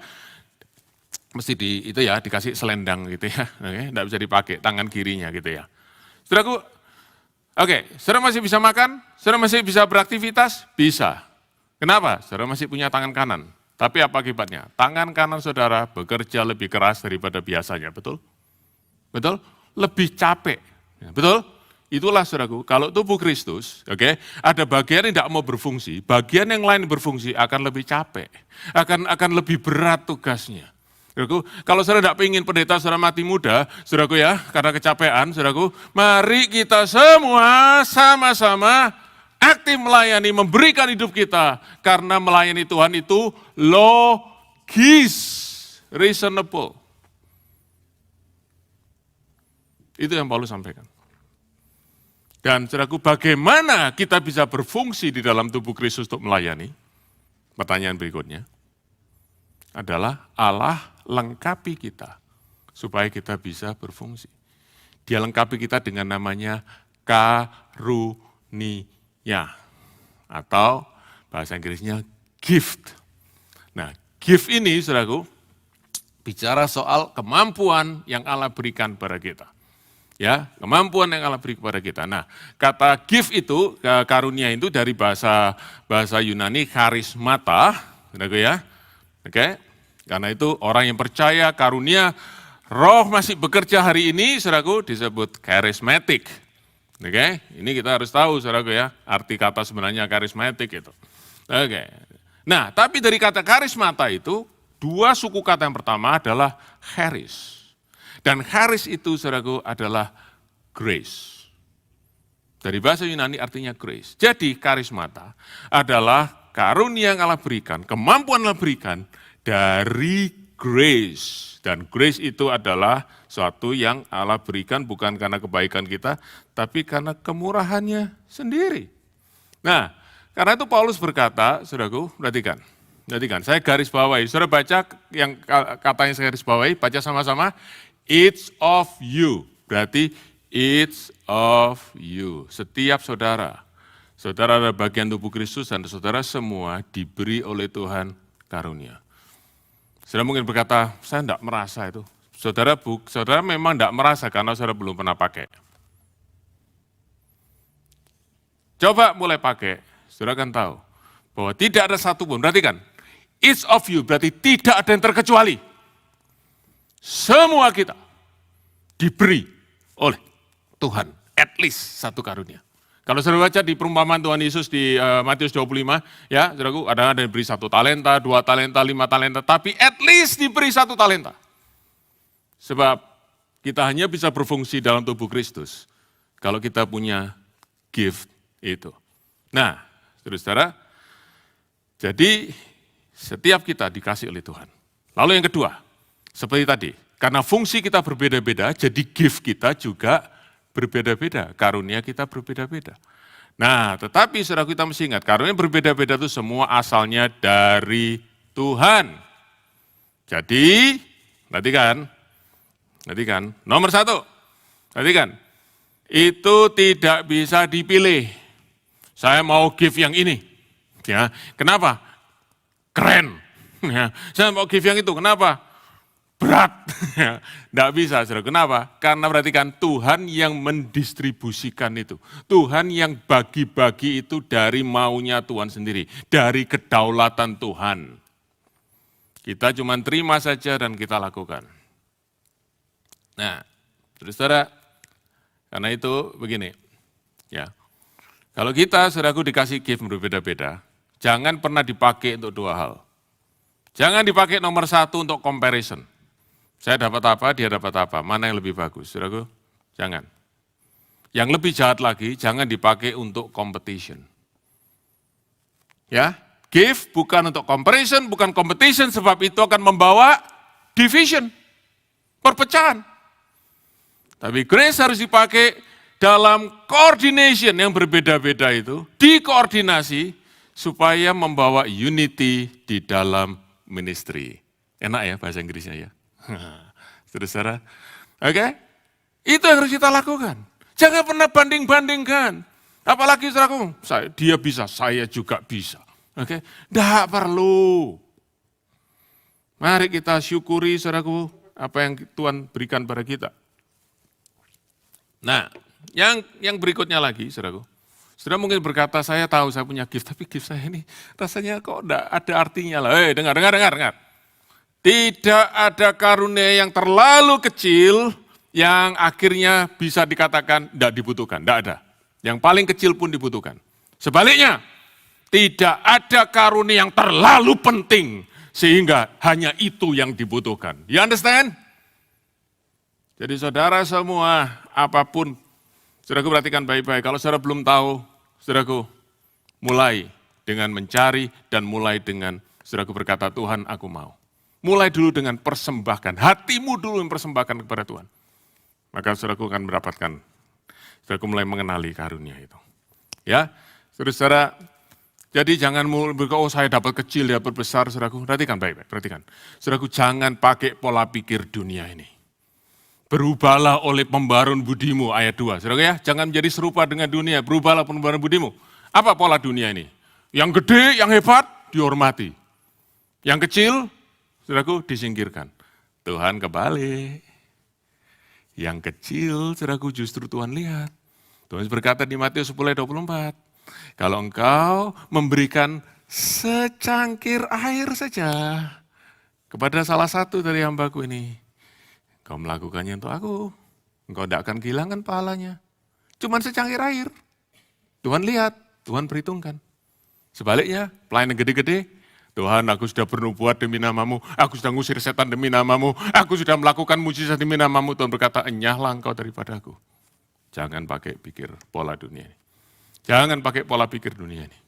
Mesti dikasih selendang gitu ya. Oke, enggak bisa dipakai tangan kirinya gitu ya. Saudaraku, Oke, saudara masih bisa makan? Saudara masih bisa beraktivitas? Bisa. Kenapa? Saudara masih punya tangan kanan. Tapi apa akibatnya? Tangan kanan saudara bekerja lebih keras daripada biasanya, betul? Betul? Lebih capek. Betul? Itulah saudaraku, kalau tubuh Kristus, oke, ada bagian yang tidak mau berfungsi, bagian yang lain berfungsi akan lebih capek, akan lebih berat tugasnya. Saudaraku, kalau saudara tidak ingin pendeta saudara mati muda, saudaraku ya, karena kecapean, saudaraku, mari kita semua sama-sama aktif melayani, memberikan hidup kita, karena melayani Tuhan itu logis, reasonable. Itu yang Paulus sampaikan. Dan saudaraku, bagaimana kita bisa berfungsi di dalam tubuh Kristus untuk melayani? Pertanyaan berikutnya adalah Allah lengkapi kita supaya kita bisa berfungsi. Dia lengkapi kita dengan namanya karunia atau bahasa Inggrisnya gift. Nah, gift ini saudaraku bicara soal kemampuan yang Allah berikan pada kita. Ya, kemampuan yang Allah beri kepada kita. Nah, kata gift itu, karunia itu dari bahasa Yunani charismata, saudaraku ya. Oke. Karena itu orang yang percaya karunia roh masih bekerja hari ini, saudaraku, disebut charismatic. Oke, ini kita harus tahu, saudaraku ya, arti kata sebenarnya charismatic itu. Oke. Nah, tapi dari kata karismata itu, dua suku kata yang pertama adalah charis. Dan charis itu, saudaraku, adalah grace. Dari bahasa Yunani artinya grace. Jadi karismata adalah karunia yang Allah berikan, kemampuan Allah berikan, dari grace. Dan grace itu adalah suatu yang Allah berikan bukan karena kebaikan kita, tapi karena kemurahannya sendiri. Nah, karena itu Paulus berkata, saudaraku, perhatikan, saya garis bawahi, saudara baca yang katanya saya garis bawahi, baca sama-sama, each of you, berarti each of you, setiap saudara. Saudara adalah bagian tubuh Kristus dan saudara semua diberi oleh Tuhan karunia. Saudara mungkin berkata, saya tidak merasa itu. Saudara memang tidak merasa karena saudara belum pernah pakai. Coba mulai pakai, saudara akan tahu bahwa tidak ada satupun, perhatikan, each of you berarti tidak ada yang terkecuali. Semua kita diberi oleh Tuhan, at least satu karunia. Kalau saudara baca di perumpamaan Tuhan Yesus di Matius 25, ya, saudaraku, ada yang diberi 1 talenta, 2 talenta, 5 talenta, tapi at least diberi 1 talenta. Sebab kita hanya bisa berfungsi dalam tubuh Kristus kalau kita punya gift itu. Nah, saudara, jadi setiap kita dikasih oleh Tuhan. Lalu yang kedua, seperti tadi, karena fungsi kita berbeda-beda, jadi gift kita juga berbeda-beda, karunia kita berbeda-beda. Nah, tetapi saudara kita mesti ingat, karunia berbeda-beda itu semua asalnya dari Tuhan. Jadi, perhatikan, nomor 1, perhatikan, itu tidak bisa dipilih. Saya mau give yang ini, ya. Kenapa? Keren. Ya. Saya mau give yang itu, kenapa? Berat, tidak bisa, saudara. Kenapa? Karena perhatikan Tuhan yang mendistribusikan itu. Tuhan yang bagi-bagi itu dari maunya Tuhan sendiri. Dari kedaulatan Tuhan. Kita cuma terima saja dan kita lakukan. Nah, saudara, karena itu begini. Ya, kalau kita, saudaraku, dikasih gift berbeda-beda, jangan pernah dipakai untuk dua hal. Jangan dipakai nomor 1 untuk comparison. Saya dapat apa, dia dapat apa, mana yang lebih bagus, saudaraku? Jangan. Yang lebih jahat lagi, jangan dipakai untuk competition. Ya, give bukan untuk comparison, bukan competition, sebab itu akan membawa division, perpecahan. Tapi grace harus dipakai dalam coordination yang berbeda-beda itu, dikoordinasi, supaya membawa unity di dalam ministry. Enak ya bahasa Inggrisnya ya. Saudara-saudara, oke? Itu yang harus kita lakukan. Jangan pernah banding-bandingkan. Apalagi saudaraku, dia bisa, saya juga bisa. Oke? Tidak perlu. Mari kita syukuri saudaraku, apa yang Tuhan berikan pada kita. Nah, Yang berikutnya lagi, saudaraku. Saudara mungkin berkata, saya tahu saya punya gift, tapi gift saya ini rasanya kok enggak ada artinya lah. Dengar. Tidak ada karunia yang terlalu kecil yang akhirnya bisa dikatakan tidak dibutuhkan. Tidak ada. Yang paling kecil pun dibutuhkan. Sebaliknya, tidak ada karunia yang terlalu penting sehingga hanya itu yang dibutuhkan. You understand? Jadi saudara semua, apapun, saudaraku perhatikan baik-baik. Kalau saudara belum tahu, saudaraku mulai dengan mencari dan mulai dengan saudaraku berkata, Tuhan aku mau. Mulai dulu dengan persembahkan, hatimu dulu yang persembahkan kepada Tuhan. Maka saudaraku akan mendapatkan, saudaraku mulai mengenali karunia itu. Ya, saudara, jadi jangan berkata, oh saya dapat kecil, dapat besar, saudaraku. Perhatikan baik-baik, perhatikan. Saudaraku jangan pakai pola pikir dunia ini. Berubahlah oleh pembaruan budimu, ayat 2. Saudara ya, jangan menjadi serupa dengan dunia, berubahlah pembaruan budimu. Apa pola dunia ini? Yang gede, yang hebat, dihormati. Yang kecil, saudaraku, disingkirkan. Tuhan kebalik. Yang kecil, saudaraku, justru Tuhan lihat. Tuhan berkata di Matius 10:24, kalau engkau memberikan secangkir air saja kepada salah satu dari hambaku ini, kau melakukannya untuk aku, engkau tidak akan kehilangan pahalanya. Cuman secangkir air. Tuhan lihat, Tuhan perhitungkan. Sebaliknya, pelayanan gede-gede, Tuhan aku sudah bernubuat demi namamu, aku sudah ngusir setan demi namamu, aku sudah melakukan mujizat demi namamu. Tuhan berkata, enyahlah engkau daripada aku. Jangan pakai pikir pola dunia ini. Jangan pakai pola pikir dunia ini.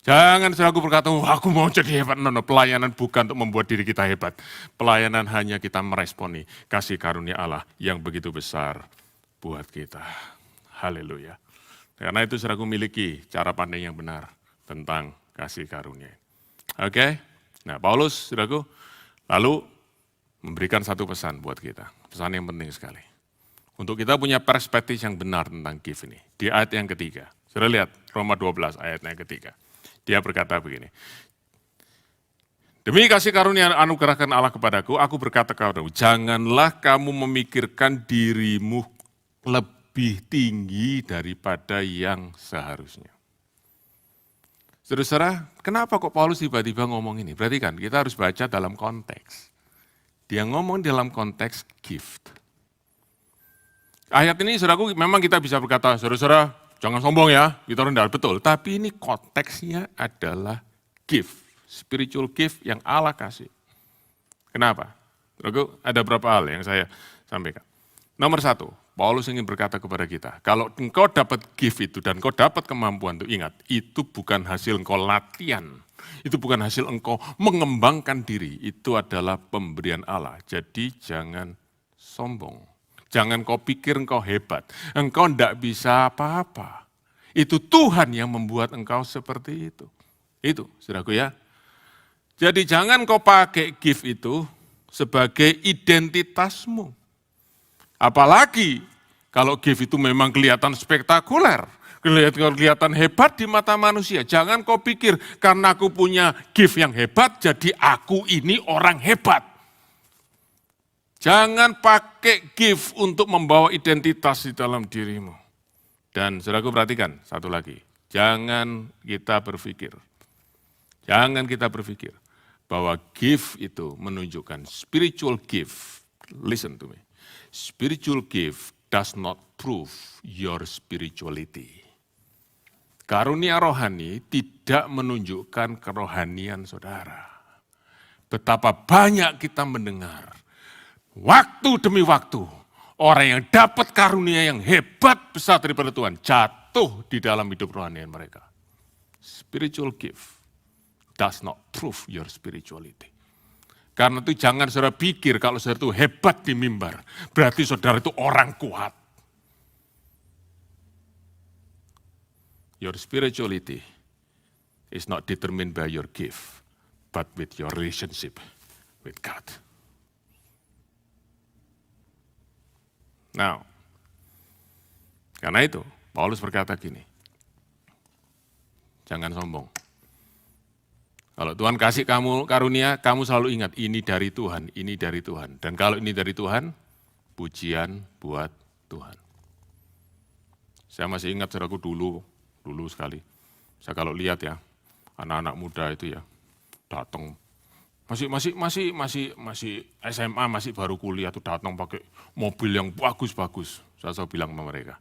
Jangan saudaraku berkata, aku mau jadi hebat. No, pelayanan bukan untuk membuat diri kita hebat. Pelayanan hanya kita meresponi kasih karunia Allah yang begitu besar buat kita. Haleluya. Karena itu saudaraku miliki cara pandang yang benar tentang kasih karunia. Oke, nah Paulus saudaraku lalu memberikan satu pesan buat kita. Pesan yang penting sekali. Untuk kita punya perspektif yang benar tentang gift ini. Di ayat yang ketiga. Saudara lihat Roma 12 ayat yang ketiga. Dia berkata begini, demi kasih karunia yang anugerahkan Allah kepadaku, aku berkata kepadamu, janganlah kamu memikirkan dirimu lebih tinggi daripada yang seharusnya. Saudara, kenapa kok Paulus tiba-tiba ngomong ini? Perhatikan, kita harus baca dalam konteks. Dia ngomong dalam konteks gift. Ayat ini, saudaraku, memang kita bisa berkata, saudara-saudara, jangan sombong ya, kita rendah, betul. Tapi ini konteksnya adalah gift, spiritual gift yang Allah kasih. Kenapa? Ada beberapa hal yang saya sampaikan. Nomor satu, Paulus ingin berkata kepada kita, kalau engkau dapat gift itu dan engkau dapat kemampuan itu, ingat, itu bukan hasil engkau latihan. Itu bukan hasil engkau mengembangkan diri, itu adalah pemberian Allah. Jadi jangan sombong. Jangan kau pikir engkau hebat, engkau tidak bisa apa-apa. Itu Tuhan yang membuat engkau seperti itu. Itu, saudaraku ya. Jadi jangan kau pakai gift itu sebagai identitasmu. Apalagi kalau gift itu memang kelihatan spektakuler, kelihatan hebat di mata manusia. Jangan kau pikir karena aku punya gift yang hebat, jadi aku ini orang hebat. Jangan pakai gift untuk membawa identitas di dalam dirimu. Dan saudaraku perhatikan, satu lagi. Jangan kita berpikir bahwa gift itu menunjukkan spiritual gift. Listen to me. Spiritual gift does not prove your spirituality. Karunia rohani tidak menunjukkan kerohanian saudara. Betapa banyak kita mendengar. Waktu demi waktu, orang yang dapat karunia yang hebat besar daripada Tuhan, jatuh di dalam hidup rohani mereka. Spiritual gift does not prove your spirituality. Karena itu jangan saudara pikir kalau saudara itu hebat di mimbar, berarti saudara itu orang kuat. Your spirituality is not determined by your gift, but with your relationship with God. Nah, karena itu Paulus berkata gini, jangan sombong. Kalau Tuhan kasih kamu karunia, kamu selalu ingat ini dari Tuhan, ini dari Tuhan. Dan kalau ini dari Tuhan, pujian buat Tuhan. Saya masih ingat saudaraku dulu sekali. Saya kalau lihat ya, anak-anak muda itu ya, datang masih SMA, masih baru kuliah tuh datang pakai mobil yang bagus-bagus. Saya selalu bilang sama mereka,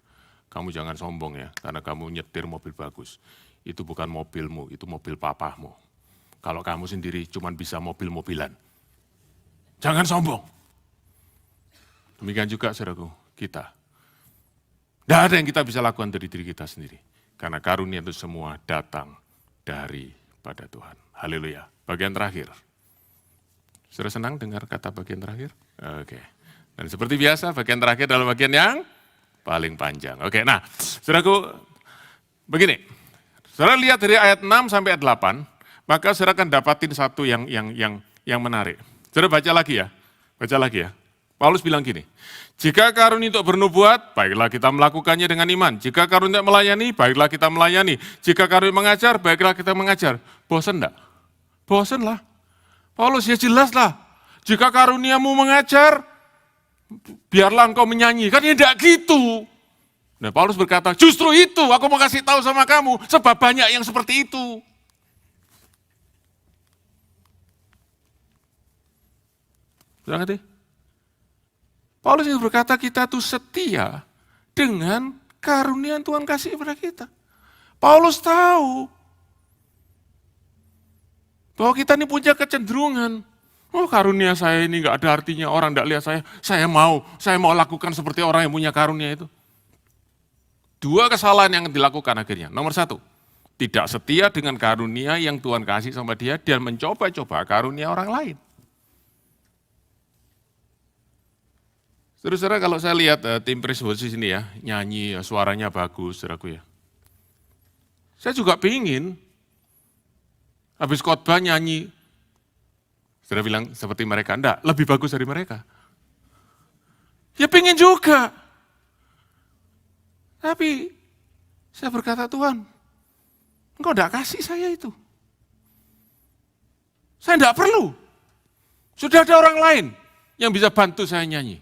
kamu jangan sombong ya, karena kamu nyetir mobil bagus. Itu bukan mobilmu, itu mobil papahmu. Kalau kamu sendiri cuma bisa mobil-mobilan. Jangan sombong. Demikian juga saudaraku, kita. Tidak ada yang kita bisa lakukan dari diri kita sendiri. Karena karunia itu semua datang daripada Tuhan. Haleluya. Bagian terakhir. Sudah senang dengar kata bagian terakhir? Oke. Dan seperti biasa, bagian terakhir adalah bagian yang paling panjang. Oke, nah, saudaraku, begini. Saudara lihat dari ayat 6 sampai ayat 8, maka saudara akan dapatin satu yang menarik. Saudara baca lagi ya. Paulus bilang gini, jika karunia untuk bernubuat, baiklah kita melakukannya dengan iman. Jika karunia untuk melayani, baiklah kita melayani. Jika karunia mengajar, baiklah kita mengajar. Bosan enggak? Bosan lah. Paulus ya jelas lah. Jika karuniamu mengajar, biarlah engkau menyanyi. Kan ya enggak gitu. Nah Paulus berkata, justru itu aku mau kasih tahu sama kamu, sebab banyak yang seperti itu. Sudah ngerti? Paulus itu berkata kita tuh setia dengan karunia yang Tuhan kasih kepada kita. Paulus tahu bahwa kita ini punya kecenderungan. Oh karunia saya ini gak ada artinya, orang gak lihat saya mau lakukan seperti orang yang punya karunia itu. Dua kesalahan yang dilakukan akhirnya. Nomor satu, tidak setia dengan karunia yang Tuhan kasih sama dia dan mencoba-coba karunia orang lain. Saudara-saudara kalau saya lihat tim praise worship sini ya, nyanyi, suaranya bagus, saudaraku ya. Saya juga pingin, habis khotbah nyanyi, saudara bilang seperti mereka, enggak, lebih bagus dari mereka. Ya pingin juga. Tapi saya berkata, Tuhan, Engkau enggak kasih saya itu. Saya enggak perlu. Sudah ada orang lain yang bisa bantu saya nyanyi.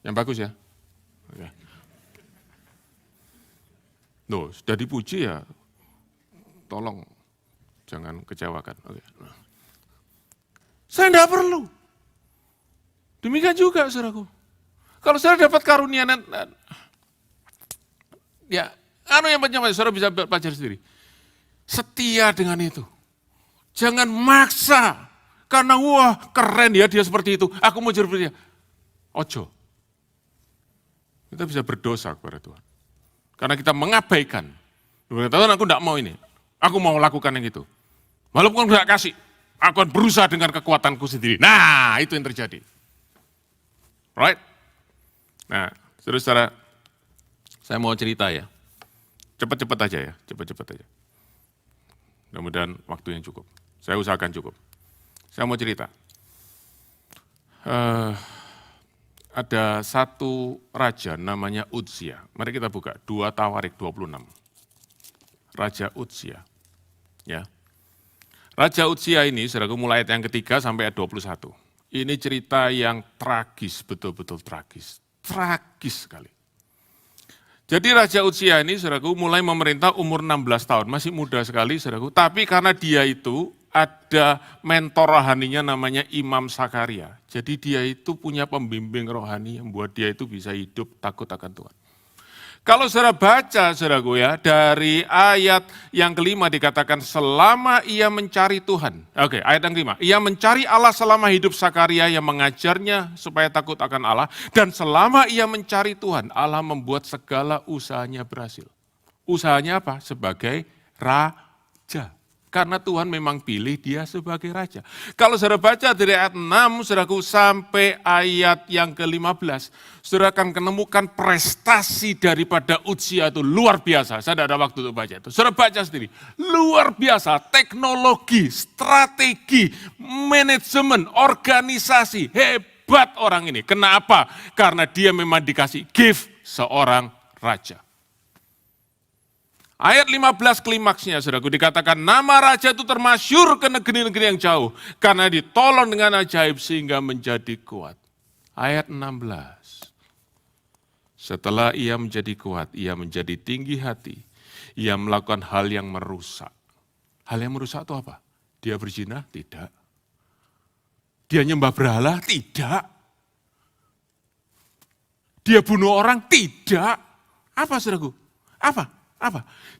Yang bagus ya. Oke. Loh, sudah dipuji ya, tolong jangan kecewakan. Oke. Saya tidak perlu. Demikian juga saudaraku. Kalau saya dapat karunia, ya, yang penting saudara bisa belajar sendiri. Setia dengan itu. Jangan maksa, karena wah keren ya dia seperti itu, aku mau jadi seperti dia. Ojo. Kita bisa berdosa kepada Tuhan. Karena kita mengabaikan. Tuhan aku tidak mau ini. Aku mau lakukan yang itu. Walaupun tidak kasih. Aku akan berusaha dengan kekuatanku sendiri. Nah itu yang terjadi. Right? Nah saudara-saudara. Saya mau cerita ya. Cepat-cepat aja ya. Cepat-cepat aja. Mudah-mudahan waktu yang cukup. Saya usahakan cukup. Saya mau cerita. Ada satu raja namanya Uzia. Mari kita buka 2 Tawarik 26. Raja Uzia. Ya. Raja Uzia ini, saudaraku, mulai ayat yang ketiga sampai ayat 21. Ini cerita yang tragis, betul-betul tragis. Tragis sekali. Jadi Raja Uzia ini, saudaraku, mulai memerintah umur 16 tahun. Masih muda sekali, saudaraku. Tapi karena dia itu ada mentor rohaninya namanya Imam Sakaria. Jadi dia itu punya pembimbing rohani yang buat dia itu bisa hidup takut akan Tuhan. Kalau saudara baca, saudaraku ya, dari ayat yang kelima dikatakan selama ia mencari Tuhan. Oke, ayat yang kelima. Ia mencari Allah selama hidup Sakaria yang mengajarnya supaya takut akan Allah. Dan selama ia mencari Tuhan, Allah membuat segala usahanya berhasil. Usahanya apa? Sebagai raja. Karena Tuhan memang pilih dia sebagai raja. Kalau saudara baca dari ayat 6, saudaraku, sampai ayat yang ke-15, saudara akan menemukan prestasi daripada Uzia itu luar biasa. Saya tidak ada waktu untuk baca itu. Saudara baca sendiri. Luar biasa, teknologi, strategi, manajemen, organisasi, hebat orang ini. Kenapa? Karena dia memang dikasih gift seorang raja. Ayat 15 klimaksnya, saudaraku, dikatakan nama raja itu termasyur ke negeri-negeri yang jauh. Karena ditolong dengan ajaib sehingga menjadi kuat. Ayat 16. Setelah ia menjadi kuat, ia menjadi tinggi hati. Ia melakukan hal yang merusak. Hal yang merusak itu apa? Dia berzina? Tidak. Dia nyembah berhala? Tidak. Dia bunuh orang? Tidak. Apa saudaraku? Apa?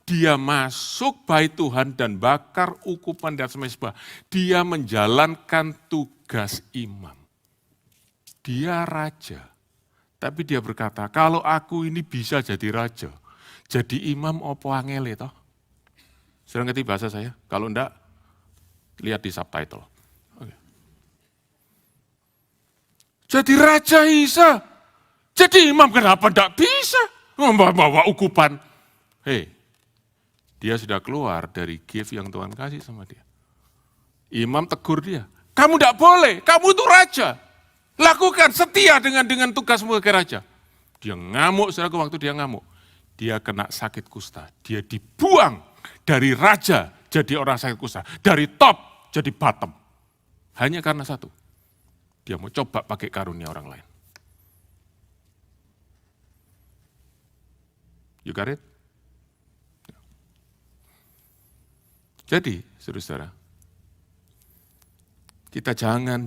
Dia masuk bait Tuhan dan bakar ukupan di atas mezbah. Dia menjalankan tugas imam. Dia raja. Tapi dia berkata, kalau aku ini bisa jadi raja, jadi imam opo angele toh? Sudah ngerti bahasa saya? Kalau enggak, lihat di subtitle. Oke. Jadi raja bisa. Jadi imam kenapa enggak bisa? Membawa ukupan. Hei, dia sudah keluar dari gift yang Tuhan kasih sama dia. Imam tegur dia, kamu enggak boleh, kamu itu raja. Lakukan setia dengan tugasmu sebagai raja. Dia ngamuk, saudaraku, waktu dia ngamuk. Dia kena sakit kusta. Dia dibuang dari raja jadi orang sakit kusta. Dari top jadi bottom. Hanya karena satu. Dia mau coba pakai karunia orang lain. You got it? Jadi, saudara-saudara, kita jangan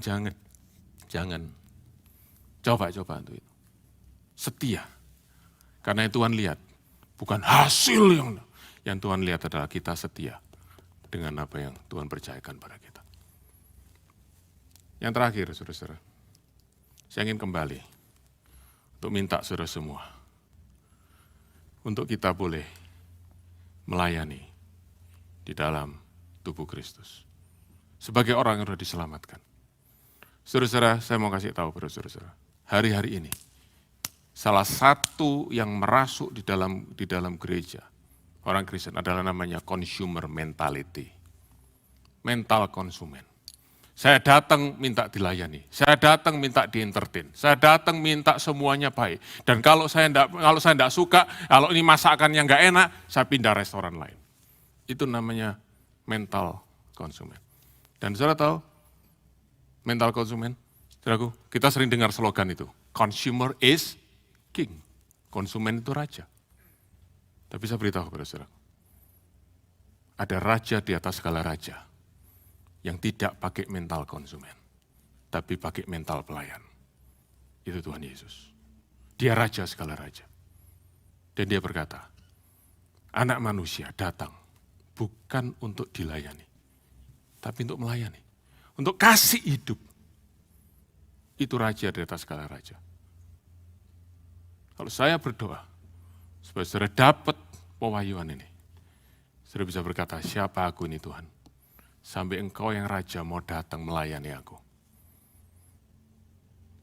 coba untuk itu. Setia. Karena yang Tuhan lihat, bukan hasil yang Tuhan lihat adalah kita setia dengan apa yang Tuhan percayakan pada kita. Yang terakhir, saudara-saudara, saya ingin kembali untuk minta saudara semua, untuk kita boleh melayani di dalam tubuh Kristus. Sebagai orang yang sudah diselamatkan. Saudara-saudara, saya mau kasih tahu pada saudara-saudara, hari-hari ini, salah satu yang merasuk di dalam gereja, orang Kristen adalah namanya consumer mentality. Mental konsumen. Saya datang minta dilayani, saya datang minta di-entertain, saya datang minta semuanya baik. Dan kalau saya enggak suka, kalau ini masakannya enggak enak, saya pindah restoran lain. Itu namanya mental konsumen. Dan saudara tahu, mental konsumen, saudaraku, kita sering dengar slogan itu, consumer is king, konsumen itu raja. Tapi saya beritahu kepada saudaraku, ada raja di atas segala raja, yang tidak pakai mental konsumen, tapi pakai mental pelayan. Itu Tuhan Yesus. Dia raja segala raja. Dan dia berkata, anak manusia datang bukan untuk dilayani, tapi untuk melayani. Untuk kasih hidup. Itu raja di atas segala raja. Kalau saya berdoa, supaya saudara dapat pewahyuan ini, saudara bisa berkata, siapa aku ini Tuhan? Sampai engkau yang raja mau datang melayani aku.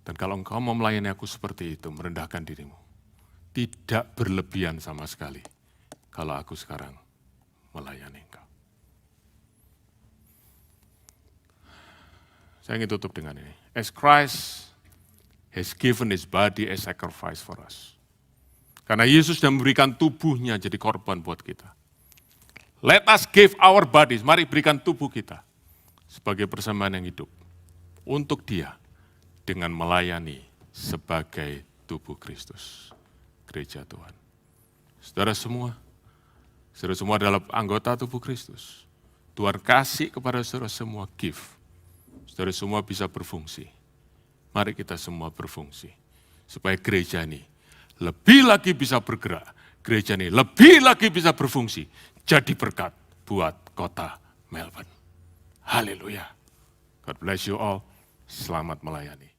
Dan kalau engkau mau melayani aku seperti itu, merendahkan dirimu, tidak berlebihan sama sekali, kalau aku sekarang melayani engkau. Saya ingin tutup dengan ini. As Christ has given his body as sacrifice for us. Karena Yesus sudah memberikan tubuhnya jadi korban buat kita. Let us give our bodies, mari berikan tubuh kita sebagai persembahan yang hidup. Untuk dia dengan melayani sebagai tubuh Kristus. Gereja Tuhan. Saudara semua adalah anggota tubuh Kristus. Tuhan kasih kepada saudara semua gift. Saudara semua bisa berfungsi. Mari kita semua berfungsi. Supaya gereja ini lebih lagi bisa bergerak. Gereja ini lebih lagi bisa berfungsi. Jadi berkat buat kota Melbourne. Haleluya. God bless you all. Selamat melayani.